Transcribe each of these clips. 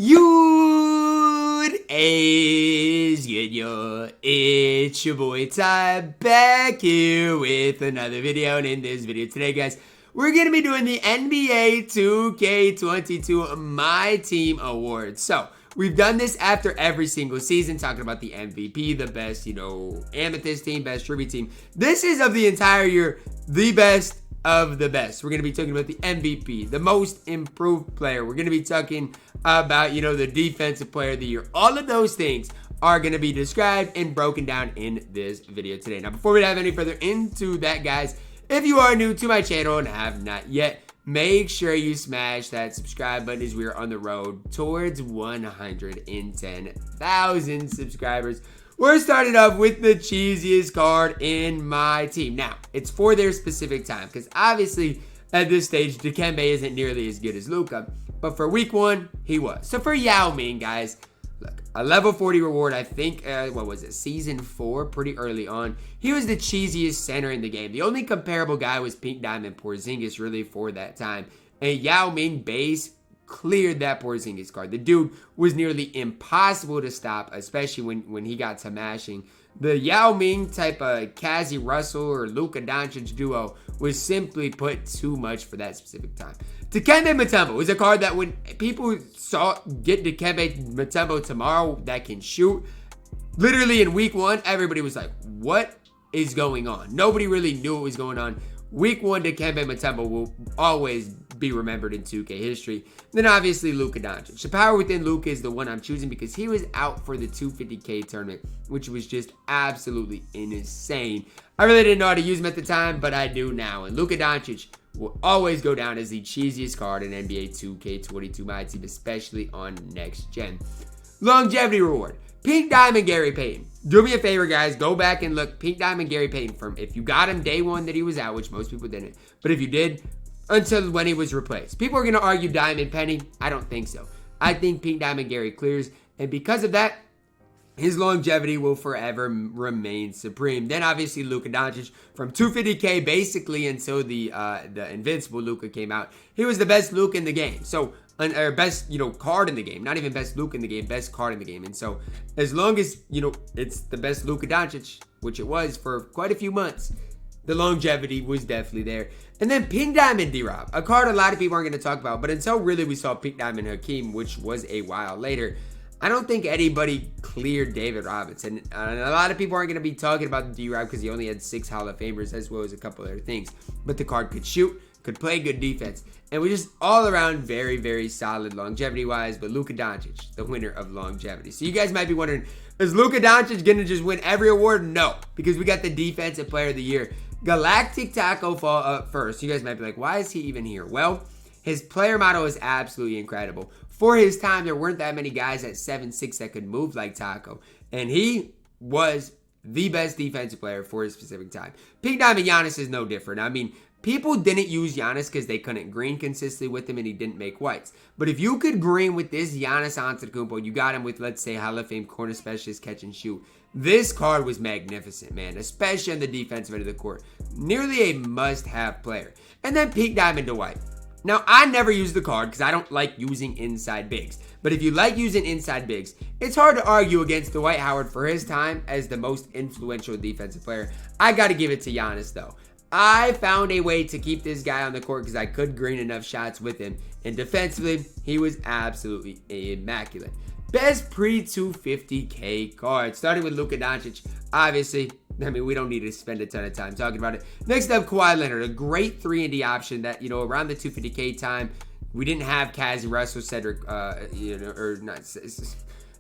What is good, yo? It's your boy Ty back here with another video. And in this video today, guys, we're going to be doing the NBA 2K22 MyTEAM Awards. So, we've done this after every single season, talking about the MVP, the best, Amethyst team, best tribute team. This is of the entire year, the best of the best. We're going to be talking about the MVP, the most improved player. We're going to be talking about, the defensive player of the year. All of those things are going to be described and broken down in this video today. Now, before we dive any further into that, guys, if you are new to my channel and have not yet, make sure you smash that subscribe button as we are on the road towards 110,000 subscribers. We're starting off with the cheesiest card in my team. Now, it's for their specific time because obviously at this stage, Dikembe isn't nearly as good as Luka, but for week one, he was. So for Yao Ming, guys, look, a level 40 reward, I think, season 4, pretty early on. He was the cheesiest center in the game. The only comparable guy was Pink Diamond Porzingis really for that time. And Yao Ming base cleared that Porzingis card. The dude was nearly impossible to stop, especially when he got to mashing. The Yao Ming type of Kazi Russell or Luka Doncic duo was simply put too much for that specific time. Dikembe Mutombo was a card that when people saw get Dikembe Mutombo tomorrow that can shoot, literally in week one, everybody was like, what is going on? Nobody really knew what was going on. Week one, Dikembe Mutombo will always be remembered in 2K history. Then obviously Luka Doncic. The power within Luka is the one I'm choosing because he was out for the 250K tournament, which was just absolutely insane. I really didn't know how to use him at the time, but I do now. And Luka Doncic will always go down as the cheesiest card in NBA 2K22 MyTEAM, especially on next gen. Longevity reward. Pink Diamond Gary Payton. Do me a favor, guys. Go back and look. Pink Diamond Gary Payton from if you got him day one that he was out, which most people didn't. But if you did, until when he was replaced. People are going to argue Diamond Penny. I don't think so. I think Pink Diamond Gary clears. And because of that, his longevity will forever remain supreme. Then obviously Luka Doncic from 250K basically until the Invincible Luka came out. He was the best Luka in the game. So, or best, card in the game. Not even best Luka in the game, best card in the game. And so, as long as, it's the best Luka Doncic, which it was for quite a few months, the longevity was definitely there. And then Pink Diamond D-Rob, a card a lot of people aren't going to talk about, but until really we saw Pink Diamond Hakeem, which was a while later, I don't think anybody cleared David Robinson. And a lot of people aren't going to be talking about the D-Rob because he only had 6 Hall of Famers as well as a couple other things. But the card could shoot, could play good defense, and was just all around very, very solid longevity-wise. But Luka Doncic, the winner of longevity. So you guys might be wondering, is Luka Doncic going to just win every award? No, because we got the Defensive Player of the Year. Galactic Tacko Fall up first. You guys might be like, why is he even here? Well, his player model is absolutely incredible. For his time, there weren't that many guys at 7'6" that could move like Tacko. And he was the best defensive player for his specific time. Pink Diamond Giannis is no different. I mean, people didn't use Giannis because they couldn't green consistently with him and he didn't make whites. But if you could green with this Giannis Antetokounmpo, you got him with, let's say, Hall of Fame corner specialist, catch and shoot. This card was magnificent, man, especially on the defensive end of the court. Nearly a must-have player. And then Pink Diamond Dwight. Now, I never use the card because I don't like using inside bigs. But if you like using inside bigs, it's hard to argue against Dwight Howard for his time as the most influential defensive player. I got to give it to Giannis, though. I found a way to keep this guy on the court because I could green enough shots with him. And defensively, he was absolutely immaculate. Best pre-250K card. Starting with Luka Doncic. Obviously, I mean, we don't need to spend a ton of time talking about it. Next up, Kawhi Leonard. A great 3-and-D option that, around the 250K time, we didn't have Kazi Russell, Cedric,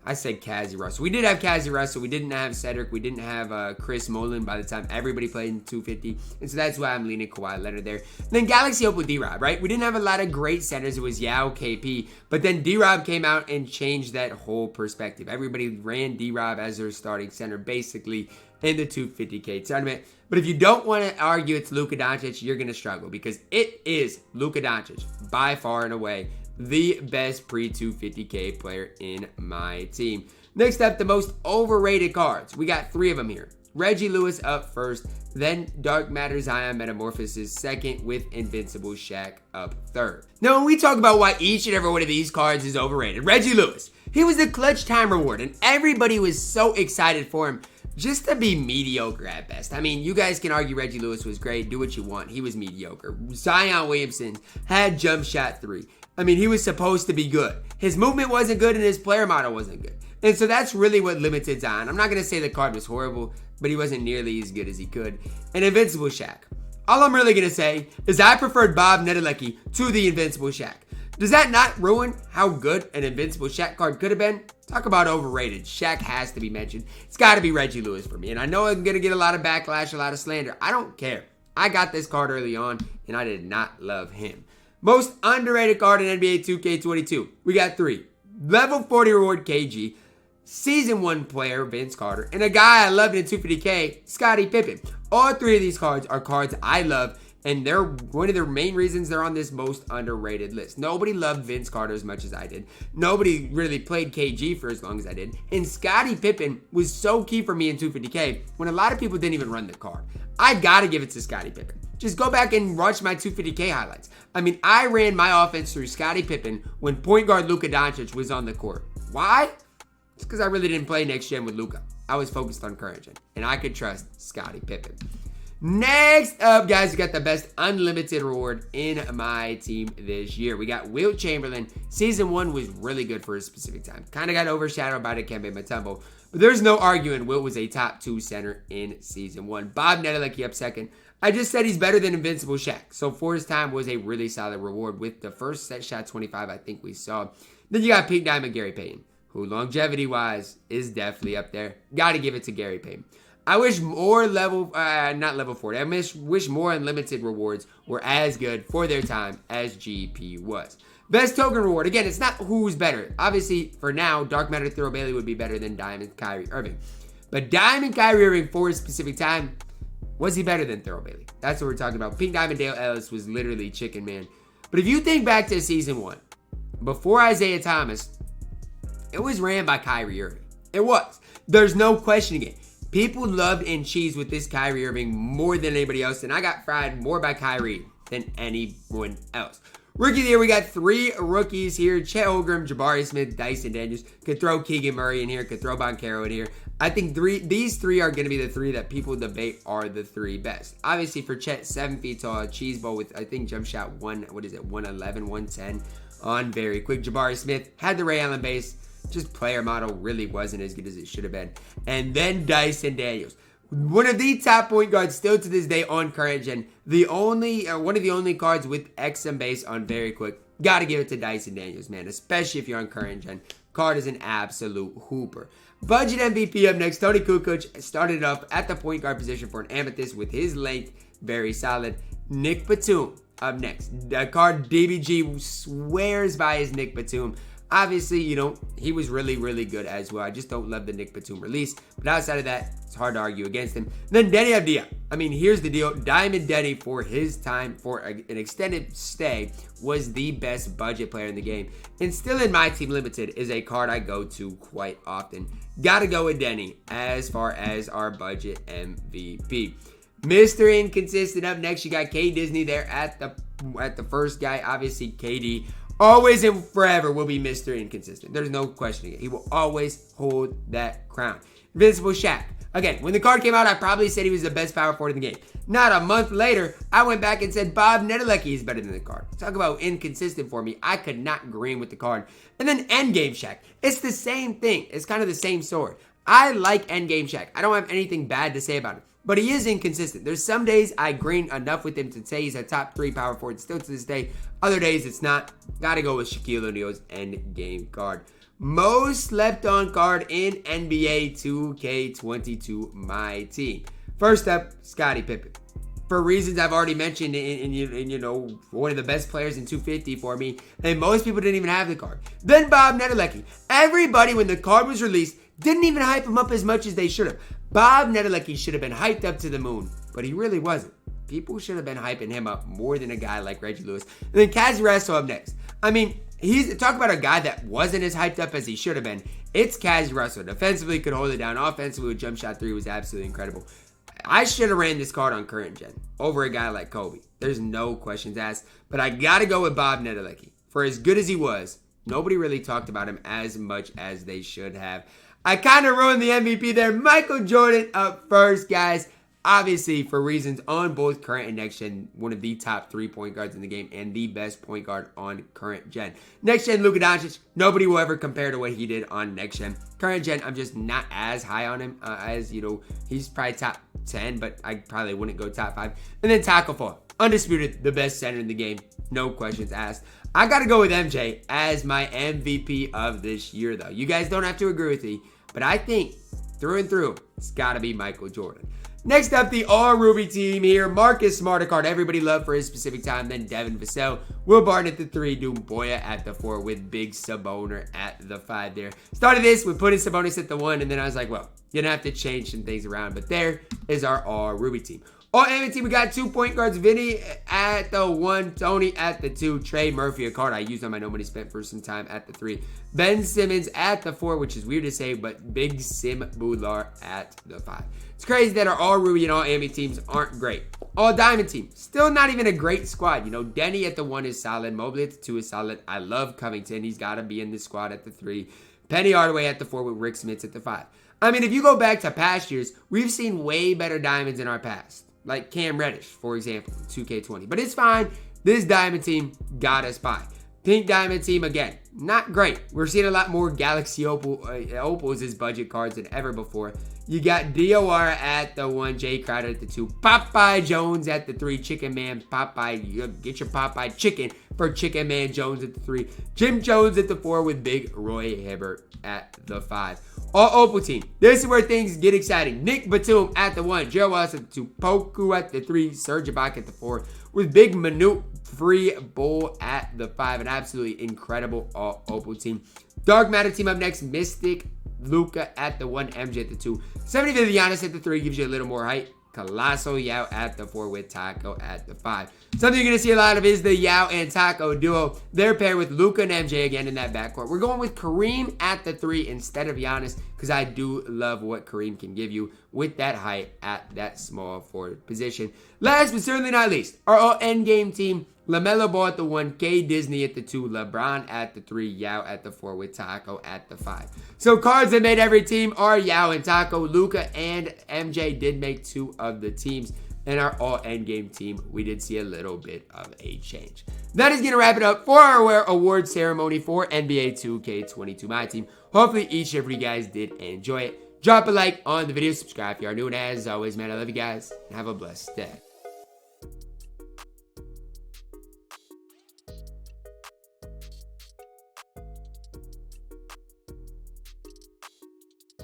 I said Kazi Russell. We did have Kazi Russell. We didn't have Cedric. We didn't have Chris Mullin by the time everybody played in 250. And so that's why I'm leaning Kawhi Leonard there. And then Galaxy Opal D-Rob, right? We didn't have a lot of great centers. It was Yao, KP. But then D-Rob came out and changed that whole perspective. Everybody ran D-Rob as their starting center basically in the 250K tournament. But if you don't want to argue it's Luka Doncic, you're going to struggle because it is Luka Doncic by far and away the best pre-250K player in my team. Next up, the most overrated cards. We got 3 of them here. Reggie Lewis up first, then Dark Matter Zion Metamorphosis second, with Invincible Shaq up third. Now, when we talk about why each and every one of these cards is overrated, Reggie Lewis, he was the clutch time reward, and everybody was so excited for him just to be mediocre at best. I mean, you guys can argue Reggie Lewis was great, do what you want, he was mediocre. Zion Williamson had jump shot 3. I mean, he was supposed to be good. His movement wasn't good and his player model wasn't good. And so that's really what limited Zion. I'm not going to say the card was horrible, but he wasn't nearly as good as he could. And Invincible Shaq. All I'm really going to say is I preferred Bob Nedelecki to the Invincible Shaq. Does that not ruin how good an Invincible Shaq card could have been? Talk about overrated. Shaq has to be mentioned. It's got to be Reggie Lewis for me. And I know I'm going to get a lot of backlash, a lot of slander. I don't care. I got this card early on, and I did not love him. Most underrated card in NBA 2K22. We got 3. Level 40 reward KG. Season 1 player Vince Carter. And a guy I loved in 250K, Scottie Pippen. All 3 of these cards are cards I love. And they're one of the main reasons they're on this most underrated list. Nobody loved Vince Carter as much as I did. Nobody really played KG for as long as I did. And Scottie Pippen was so key for me in 250K when a lot of people didn't even run the card. I gotta give it to Scottie Pippen. Just go back and watch my 250K highlights. I mean, I ran my offense through Scottie Pippen when point guard Luka Doncic was on the court. Why? It's because I really didn't play next gen with Luka. I was focused on current gen. And I could trust Scottie Pippen. Next up, guys, we got the best unlimited reward in my team this year. We got Wilt Chamberlain. Season 1 was really good for a specific time. Kind of got overshadowed by Dikembe Mutombo. But there's no arguing Wilt was a top 2 center in Season 1. Bob Nedelecki up second. I just said he's better than Invincible Shaq. So for his time was a really solid reward with the first set shot 25 I think we saw. Then you got Pink Diamond Gary Payton, who longevity-wise is definitely up there. Got to give it to Gary Payton. I wish more not level 40. I wish more unlimited rewards were as good for their time as GP was. Best token reward. Again, it's not who's better. Obviously, for now, Dark Matter Thurl Bailey would be better than Diamond Kyrie Irving. But Diamond Kyrie Irving for a specific time, was he better than Thurl Bailey? That's what we're talking about. Pink Diamond Dale Ellis was literally chicken man. But if you think back to Season 1, before Isaiah Thomas, it was ran by Kyrie Irving. It was. There's no questioning it. People loved and cheesed with this Kyrie Irving more than anybody else, and I got fried more by Kyrie than anyone else. Rookie of the year, we got 3 rookies here. Chet Holmgren, Jabari Smith, Dyson Daniels. Could throw Keegan Murray in here. Could throw Boncaro in here. I think these 3 are going to be the 3 that people debate are the 3 best. Obviously, for Chet, 7 feet tall, cheese bowl with, I think, jump shot 111, 110 on very quick. Jabari Smith had the Ray Allen base. Just player model really wasn't as good as it should have been. And then Dyson Daniels. One of the top point guards still to this day on current gen. One of the only cards with XM base on very quick. Gotta give it to Dyson Daniels, man. Especially if you're on current gen. Card is an absolute hooper. Budget MVP up next. Tony Kukoc started off at the point guard position for an Amethyst with his length. Very solid. Nick Batum up next. The card DBG swears by his Nick Batum. Obviously, he was really, really good as well. I just don't love the Nick Batum release. But outside of that, it's hard to argue against him. Then Denny Avdia. I mean, here's the deal. Diamond Denny, for his time, for an extended stay, was the best budget player in the game. And still in my team limited is a card I go to quite often. Gotta go with Denny as far as our budget MVP. Mr. Inconsistent up next. You got K. Disney there at the first guy. Obviously, KD. Always and forever will be Mr. Inconsistent. There's no questioning it. He will always hold that crown. Invincible Shaq. Again, when the card came out, I probably said he was the best power forward in the game. Not a month later, I went back and said Bob Nedelecki is better than the card. Talk about inconsistent for me. I could not green with the card. And then Endgame Shaq. It's the same thing. It's kind of the same sword. I like Endgame Shaq. I don't have anything bad to say about him. But he is inconsistent. There's some days I green enough with him to say he's a top 3 power forward still to this day. Other days it's not. Gotta go with Shaquille O'Neal's endgame card. Most slept on card in NBA 2K22 my team. First up, Scottie Pippen. For reasons I've already mentioned, and one of the best players in 250 for me, and most people didn't even have the card. Then Bob Nedelecki. Everybody, when the card was released, didn't even hype him up as much as they should have. Bob Nedelecki should have been hyped up to the moon, but he really wasn't. people should have been hyping him up more than a guy like Reggie Lewis. And then Cazzie up next. I mean, talk about a guy that wasn't as hyped up as he should have been. It's Cazzie Russell. Defensively, could hold it down. Offensively, with jump shot 3 was absolutely incredible. I should have ran this card on current gen over a guy like Kobe. There's no questions asked. But I got to go with Bob Nedelecki. For as good as he was, nobody really talked about him as much as they should have. I kind of ruined the MVP there. Michael Jordan up first, guys. Obviously, for reasons on both current and next gen, one of the top 3 point guards in the game and the best point guard on current gen. Next gen, Luka Doncic. Nobody will ever compare to what he did on next gen. Current gen, I'm just not as high on him as, he's probably top 10, but I probably wouldn't go top 5. And then Tacko Fall. Undisputed, the best center in the game. No questions asked. I got to go with MJ as my MVP of this year, though. You guys don't have to agree with me, but I think through and through, it's got to be Michael Jordan. Next up, the all-Ruby team here. Marcus Smart, a card everybody loved for his specific time. Then Devin Vassell, Will Barton at the 3, Boya at the 4 with Big Sabonis at the 5 there. Started this with putting Sabonis at the 1, and then I was like, well, you're going to have to change some things around. But there is our all-Ruby team. All-NBA team, we got 2 point guards. Vinny at the 1, Tony at the 2, Trey Murphy, a card I used on my No Money Spent for some time, at the 3. Ben Simmons at the 4, which is weird to say, but Big Sim Boular at the 5. It's crazy that our all-Ruby and all-NBA teams aren't great. All-Diamond team, still not even a great squad. Denny at the 1 is solid. Mobley at the 2 is solid. I love Covington. He's got to be in the squad at the 3. Penny Hardaway at the 4 with Rick Smits at the 5. I mean, if you go back to past years, we've seen way better diamonds in our past. Like Cam Reddish, for example, 2K20. But it's fine. This diamond team got us by. Pink diamond team, again, not great. We're seeing a lot more Galaxy Opals as budget cards than ever before. You got DOR at the 1, Jay Crowder at the 2, Popeye Jones at the 3, Chicken Man Popeye, get your Popeye chicken for Chicken Man Jones at the 3, Jim Jones at the 4 with Big Roy Hibbert at the 5. All Opal team. This is where things get exciting. Nick Batum at the 1, Gerald Wallace at the 2, Poku at the 3, Serge Ibaka at the 4, with Big Manute Free Bull at the 5. An absolutely incredible all Opal team. Dark Matter team up next. Mystic Luka at the 1, MJ at the 2, 75th Giannis at the 3 gives you a little more height. Colossal Yao at the 4 with Tacko at the 5. Something you're going to see a lot of is the Yao and Tacko duo. They're paired with Luka and MJ again in that backcourt. We're going with Kareem at the 3 instead of Giannis because I do love what Kareem can give you with that height at that small forward position. Last but certainly not least, our all endgame team. LaMelo Ball at the 1, K Disney at the 2, LeBron at the 3, Yao at the 4 with Tacko at the 5. So cards that made every team are Yao and Tacko. Luka and MJ did make 2 of the teams. And our all endgame team, we did see a little bit of a change. That is going to wrap it up for our award ceremony for NBA 2K22 My Team. Hopefully each of you guys did enjoy it. Drop a like on the video, subscribe if you are new, and as always, man, I love you guys, and have a blessed day.